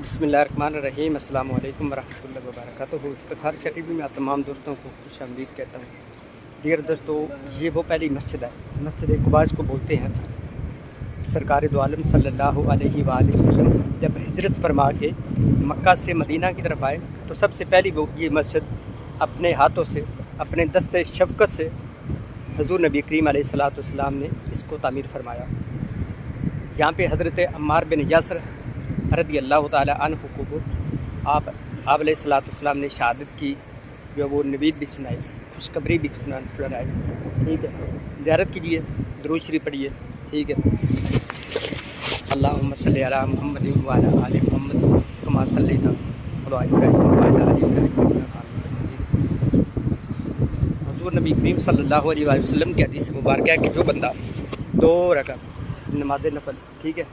बिस्मिल्लाहिर्रहमानिर्रहीम अस्सलाम वालेकुम वरहमतुल्लाहि वबरकातुहू। इफ्तिखार शरीफ में आप तमाम दोस्तों को खुश आमदीद कहता हूँ। डियर दोस्तों, ये वो पहली मस्जिद है, मस्जिद कुबा को बोलते हैं। सरकार दो आलम सल्लल्लाहु अलैहि वसल्लम जब हिजरत फरमा के मक्का से मदीना की तरफ आए तो सबसे पहली वो ये मस्जिद अपने हाथों से, अपने दस्ते शफ़क़त से हुज़ूर नबी करीम अलैहिस्सलाम ने इसको तामीर फरमाया। यहाँ पे हज़रत अम्मार बिन यासर रज़ी अल्लाह ताला अन्हु को आप अलैहिस्सलाम ने शहादत की, जो वो नवीद भी सुनाई, खुशखबरी भी सुनाई। ठीक है, ज़ियारत कीजिए, दुरूद शरीफ पढ़िए। ठीक है, अल्लाहुम्मा सल्लि अला मुहम्मद व अला आलि मुहम्मद कमा सल्लैता अला इब्राहीम व अला आलि इब्राहीम इन्नका हमीदुम मजीद। हुज़ूर नबी करीम सल्लल्लाहु अलैहि वसल्लम की हदीस मुबारक है कि जो बंदा 2 रकात नमाज नफल, ठीक है,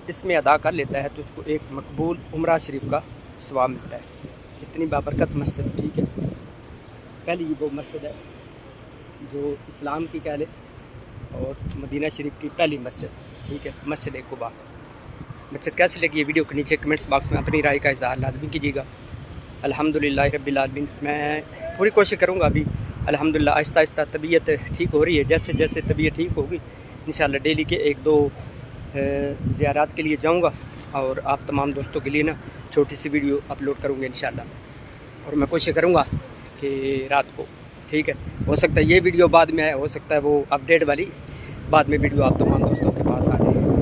इसमें अदा कर लेता है तो उसको एक मकबूल उम्रा शरीफ का सवाब मिलता है। इतनी बाबरकत मस्जिद, ठीक है, पहली वो मस्जिद है जो इस्लाम की कह ले और मदीना शरीफ की पहली मस्जिद, ठीक है, मस्जिद कुबा। मस्जिद कैसी लगी ये वीडियो के नीचे कमेंट्स बॉक्स में अपनी राय का इज़हार लाज़मी कीजिएगा। अल्हम्दुलिल्लाह रब्बिल आलमीन, मैं पूरी कोशिश करूँगा। अभी अल्हम्दुलिल्लाह आहिस्ता आहिस्ता तबीयत ठीक हो रही है। जैसे जैसे तबीयत ठीक होगी इंशाअल्लाह डेली के 1-2 ज़ियारत के लिए जाऊँगा और आप तमाम दोस्तों के लिए ना छोटी सी वीडियो अपलोड करूँगा इंशाअल्लाह। और मैं कोशिश करूँगा कि रात को, ठीक है, हो सकता है ये वीडियो बाद में आए, हो सकता है वो अपडेट वाली बाद में वीडियो आप तमाम दोस्तों